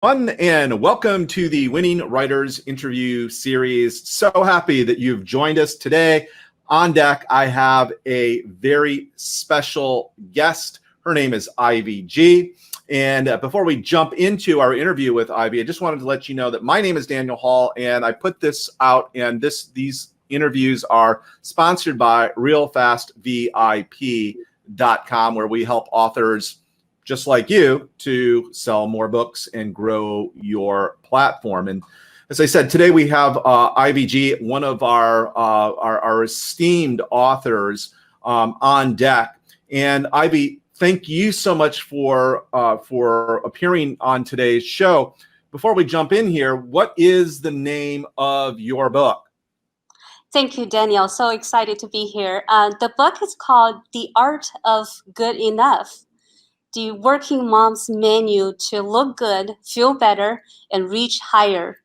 And welcome to the Winning Writers Interview Series. So happy that you've joined us today. On deck, I have a very special guest. Her name is Ivy G. And before we jump into our interview with Ivy, I just wanted to let you know that my name is Daniel Hall, and I put this out, and these interviews are sponsored by RealFastVIP.com, where we help authors just like you to sell more books and grow your platform. And as I said, today we have Ivy G, one of our esteemed authors, on deck. And Ivy, thank you so much for appearing on today's show. Before we jump in here, what is the name of your book? Thank you, Daniel. So excited to be here. The book is called The Art of Good Enough: The Working Mom's Menu to Look Good, Feel Better, and Reach Higher.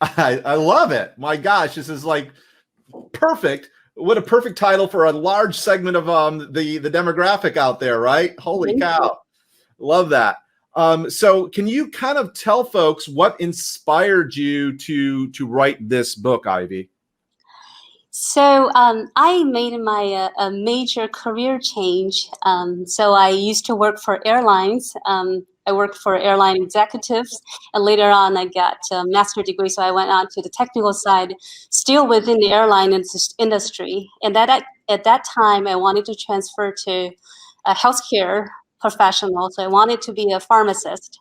I love it. My gosh, this is like perfect. What a perfect title for a large segment of the demographic out there, right? Holy cow. Love that. So can you kind of tell folks what inspired you to write this book, Ivy? So I made my a major career change. So I used to work for airlines. I worked for airline executives, and later on I got a master's degree. So I went on to the technical side, still within the airline industry. And at that time, I wanted to transfer to a healthcare professional. So I wanted to be a pharmacist.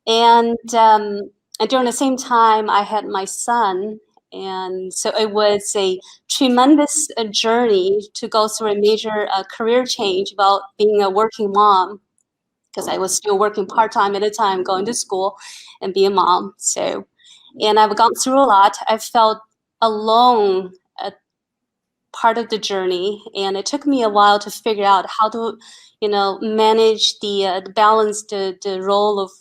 And during the same time, I had my son. And so it was a tremendous journey to go through a major career change about being a working mom, because I was still working part-time at a time, going to school and being a mom. So, and I've gone through a lot. I felt alone at part of the journey, and it took me a while to figure out how to, manage the balance, the role of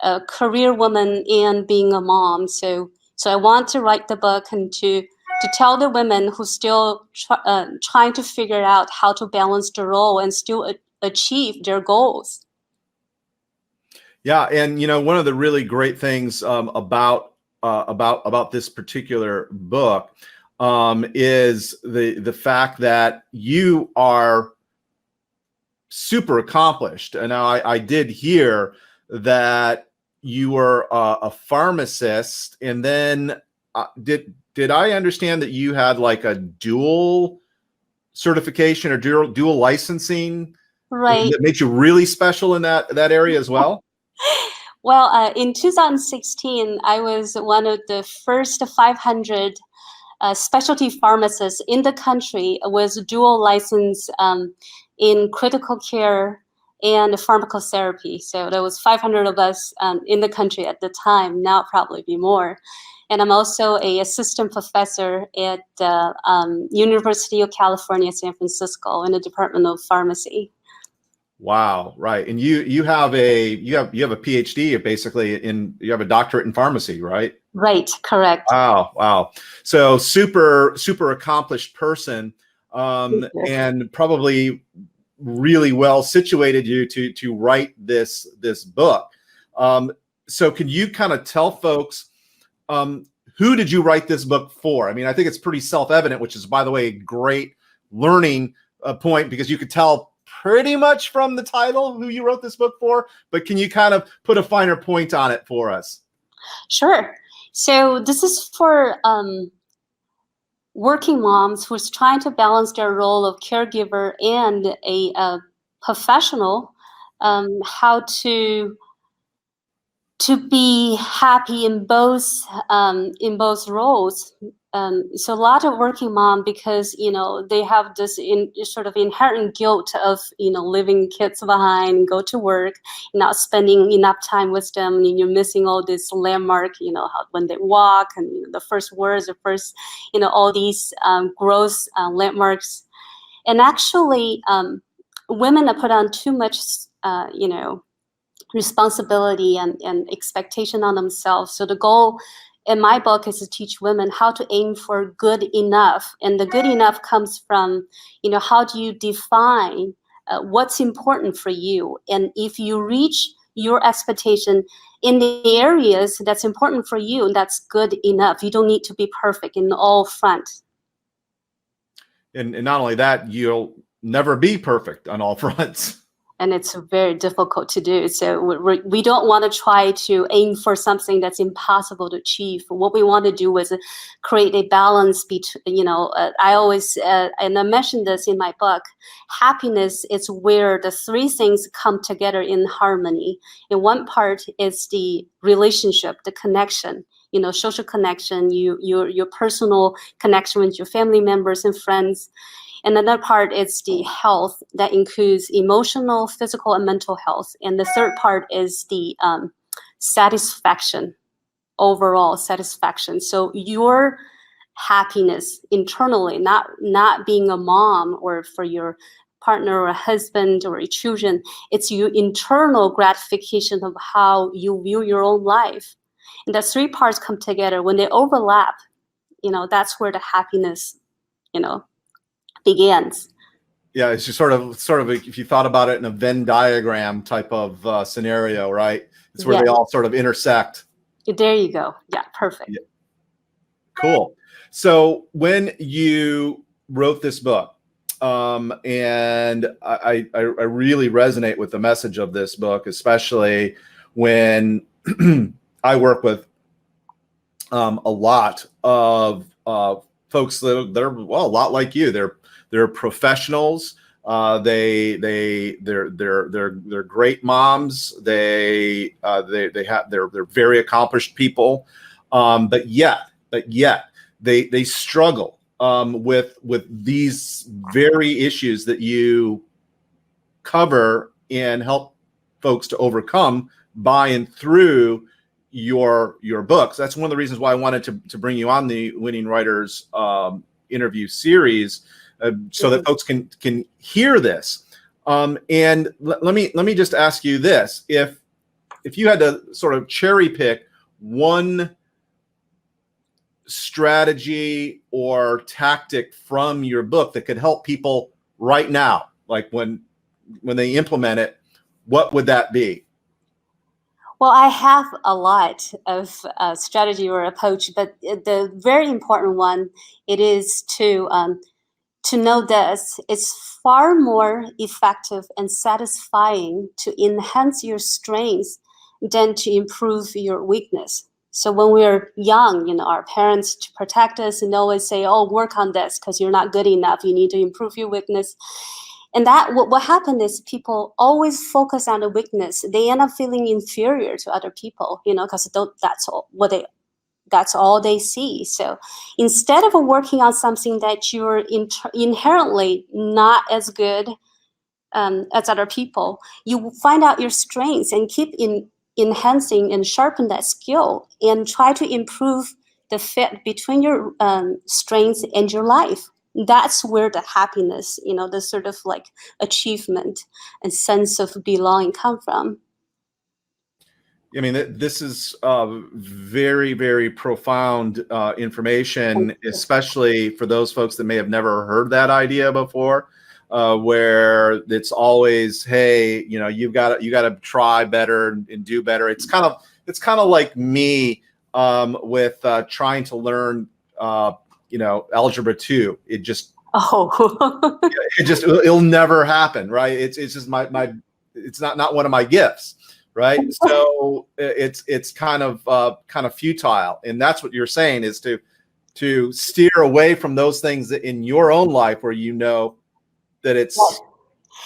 a career woman and being a mom. So I want to write the book and to tell the women who still trying to figure out how to balance the role and still achieve their goals. Yeah, and one of the really great things about this particular book is the fact that you are super accomplished. And now I did hear that you were a pharmacist, and then did I understand that you had like a dual certification or dual licensing, right, that makes you really special in that area as well? Well, in 2016, I was one of the first 500 specialty pharmacists in the country with dual license in critical care and pharmacotherapy. So there was 500 of us in the country at the time. Now probably be more. And I'm also an assistant professor at the University of California, San Francisco, in the Department of Pharmacy. Wow, right. And you have a PhD basically you have a doctorate in pharmacy, right? Right, correct. Wow. So super accomplished person, and probably really well situated you to write this book. So can you kind of tell folks who did you write this book for? I mean, I think it's pretty self-evident, which is, by the way, a great learning point, because you could tell pretty much from the title who you wrote this book for, but can you kind of put a finer point on it for us? Sure. So this is for working moms who's trying to balance their role of caregiver and a professional, how to be happy in both roles. So a lot of working mom, because they have this sort of inherent guilt of leaving kids behind, go to work, not spending enough time with them, and you're missing all this landmark, how when they walk and the first words, the first all these growth landmarks. And actually, women are put on too much responsibility and expectation on themselves. So the goal in my book is to teach women how to aim for good enough. And the good enough comes from, how do you define what's important for you? And if you reach your expectation in the areas that's important for you, and that's good enough. You don't need to be perfect in all fronts. And not only that, you'll never be perfect on all fronts. And it's very difficult to do. So we don't want to try to aim for something that's impossible to achieve. What we want to do is create a balance between, I always, and I mentioned this in my book, happiness is where the three things come together in harmony. And one part is the relationship, the connection, social connection, your personal connection with your family members and friends. And another part is the health that includes emotional, physical, and mental health. And the third part is the satisfaction, overall satisfaction. So your happiness internally, not being a mom or for your partner or a husband or your children, it's your internal gratification of how you view your own life. And the three parts come together. When they overlap, that's where the happiness, begins. Yeah, it's just sort of if you thought about it in a Venn diagram type of scenario, right? It's where they all sort of intersect. There you go. Yeah, perfect. Yeah. Cool. So when you wrote this book, and I really resonate with the message of this book, especially when I work with a lot of folks that are a lot like you. They're professionals. They're great moms. They're very accomplished people. But yet they struggle with these very issues that you cover and help folks to overcome by and through your books. That's one of the reasons why I wanted to bring you on the Winning Writers interview series, so that folks can hear this. And let me just ask you this: if you had to sort of cherry pick one strategy or tactic from your book that could help people right now, like when they implement it, what would that be? Well, I have a lot of strategy or approach, but the very important one, it is to know this. It's far more effective and satisfying to enhance your strengths than to improve your weakness. So when we're young, our parents, to protect us, and always say, "Oh, work on this because you're not good enough. You need to improve your weakness." And that what happened is people always focus on the weakness. They end up feeling inferior to other people, because that's all they see. So instead of working on something that you're inherently not as good as other people, you find out your strengths and keep enhancing and sharpen that skill and try to improve the fit between your strengths and your life. That's where the happiness, the sort of like achievement and sense of belonging come from. I mean, this is very, very profound information, especially for those folks that may have never heard that idea before, where it's always, hey, you got to try better and do better. It's kind of like me with trying to learn, algebra 2. It just it'll never happen, right? It's just it's not one of my gifts. Right. So it's kind of futile. And that's what you're saying, is to steer away from those things in your own life where that it's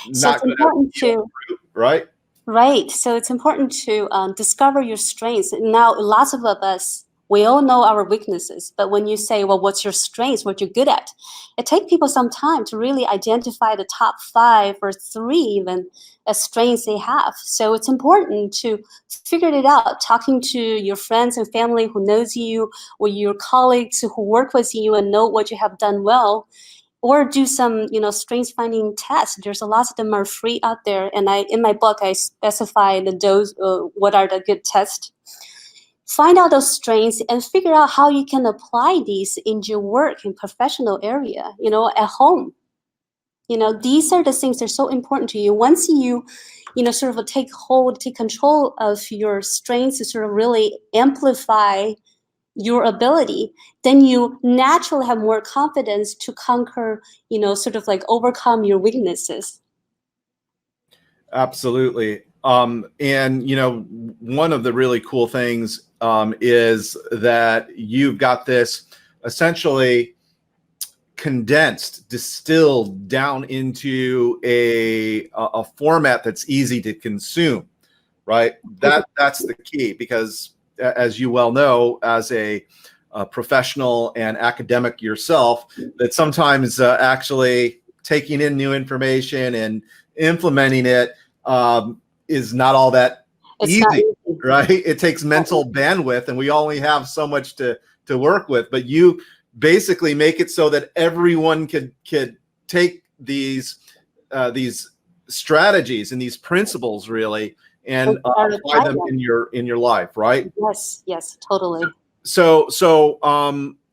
not going to, right? Right. So it's important to discover your strengths. Now, lots of us, we all know our weaknesses, but when you say, well, what's your strengths, what you're good at, it takes people some time to really identify the top 5 or 3 even as strengths they have. So it's important to figure it out, talking to your friends and family who knows you, or your colleagues who work with you and know what you have done well, or do some, strengths finding tests. There's a lot of them are free out there. And in my book, I specify what are the good tests. Find out those strengths and figure out how you can apply these in your work in professional area, at home. These are the things that are so important to you. Once you sort of take control of your strengths to sort of really amplify your ability, then you naturally have more confidence to conquer, sort of like overcome your weaknesses. Absolutely. And one of the really cool things is that you've got this essentially condensed, distilled down into a format that's easy to consume, right? That's the key, because as you well know, as a professional and academic yourself, that sometimes actually taking in new information and implementing it is not all that easy, right? It takes mental bandwidth, and we only have so much to work with. But you basically make it so that everyone could take these strategies and these principles really and apply them in your life, right? Yes, totally. So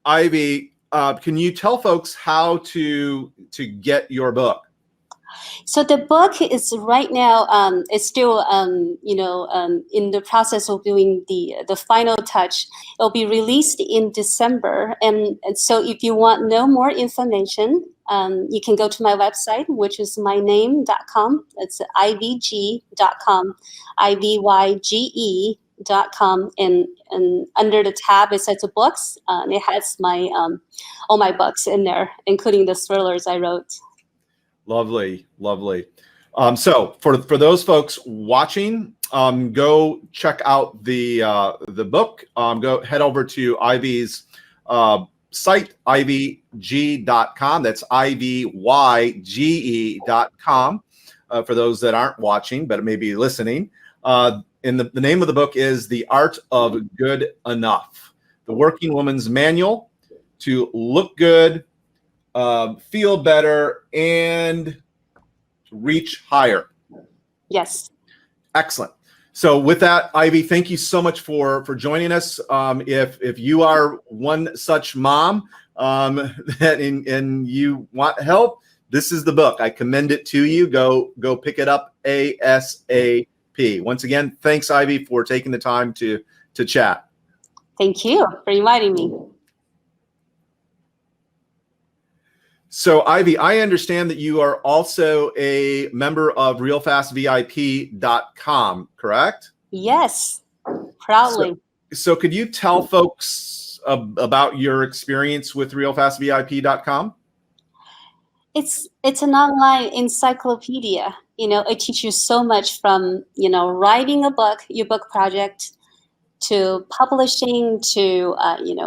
Ivy, can you tell folks how to get your book? So the book is right now, it's still, in the process of doing the final touch. It'll be released in December. And so if you want no more information, you can go to my website, which is myname.com. It's ivg.com, IVYGE.com. And under the tab, it says books. And it has my all my books in there, including the thrillers I wrote. Lovely. So for those folks watching, go check out the book. Go head over to Ivy's site, ivg.com. That's IVYGE.com. For those that aren't watching but maybe listening. And the name of the book is The Art of Good Enough: The Working Woman's Manual to Look Good, Feel Better, and Reach Higher. Yes. Excellent. So with that, Ivy, thank you so much for joining us. If you are one such mom and you want help, this is the book. I commend it to you. Go pick it up ASAP. Once again, thanks, Ivy, for taking the time to chat. Thank you for inviting me. So, Ivy, I understand that you are also a member of RealFastVIP.com, correct? Yes, proudly. So could you tell folks about your experience with RealFastVIP.com? It's an online encyclopedia. It teaches you so much from, writing a book, your book project, to publishing, to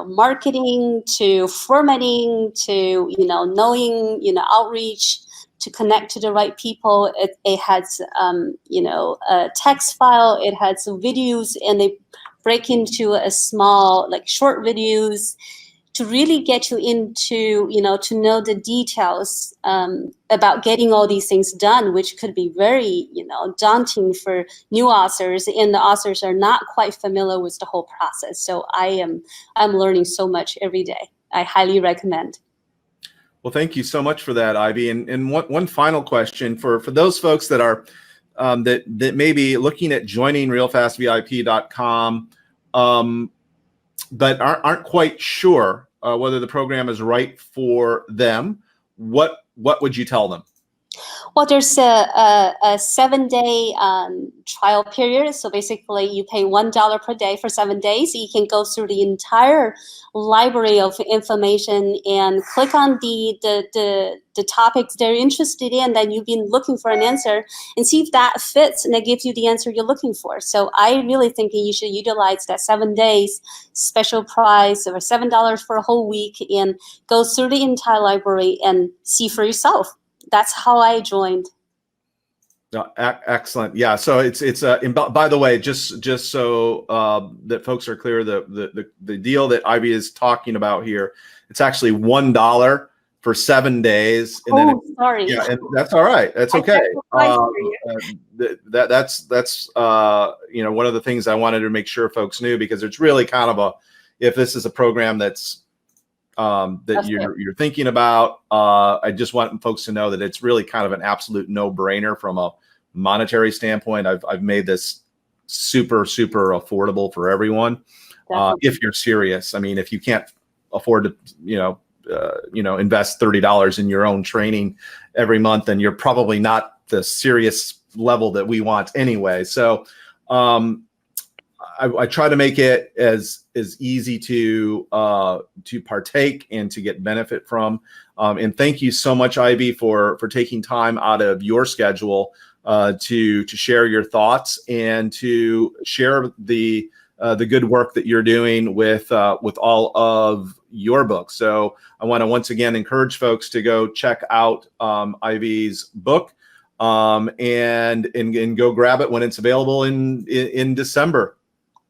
marketing, to formatting, to knowing outreach, to connect to the right people. It has a text file, it has videos, and they break into a small short videos to really get you into to know the details about getting all these things done, which could be very daunting for new authors, and the authors are not quite familiar with the whole process. So I'm learning so much every day. I highly recommend. Well, thank you so much for that, Ivy. And one final question for those folks that are that may be looking at joining RealFastVIP.com, but aren't quite sure whether the program is right for them. What would you tell them? Well, there's a 7-day trial period. So basically, you pay $1 per day for 7 days. You can go through the entire library of information and click on the topics they're interested in that you've been looking for an answer, and see if that fits and that gives you the answer you're looking for. So I really think you should utilize that 7 days special price of $7 for a whole week and go through the entire library and see for yourself. That's how I joined. Excellent. Yeah. So it's by the way, just so that folks are clear, the deal that Ivy is talking about here, it's actually $1 for 7 days. And then sorry. Yeah, and that's all right. That's okay. That's one of the things I wanted to make sure folks knew, because it's really kind of if this is a program that's that Okay. you're thinking about. I just want folks to know that it's really kind of an absolute no-brainer from a monetary standpoint. I've made this super affordable for everyone. If you're serious. I mean, if you can't afford to, invest $30 in your own training every month, then you're probably not the serious level that we want anyway. So I try to make it as easy to partake and to get benefit from. And thank you so much, Ivy, for taking time out of your schedule to share your thoughts and to share the good work that you're doing with all of your books. So I want to once again encourage folks to go check out Ivy's book and go grab it when it's available in December.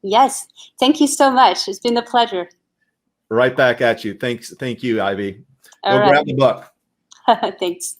Yes. Thank you so much. It's been a pleasure. Right back at you. Thank you, Ivy. All Go right. grab the book. Thanks.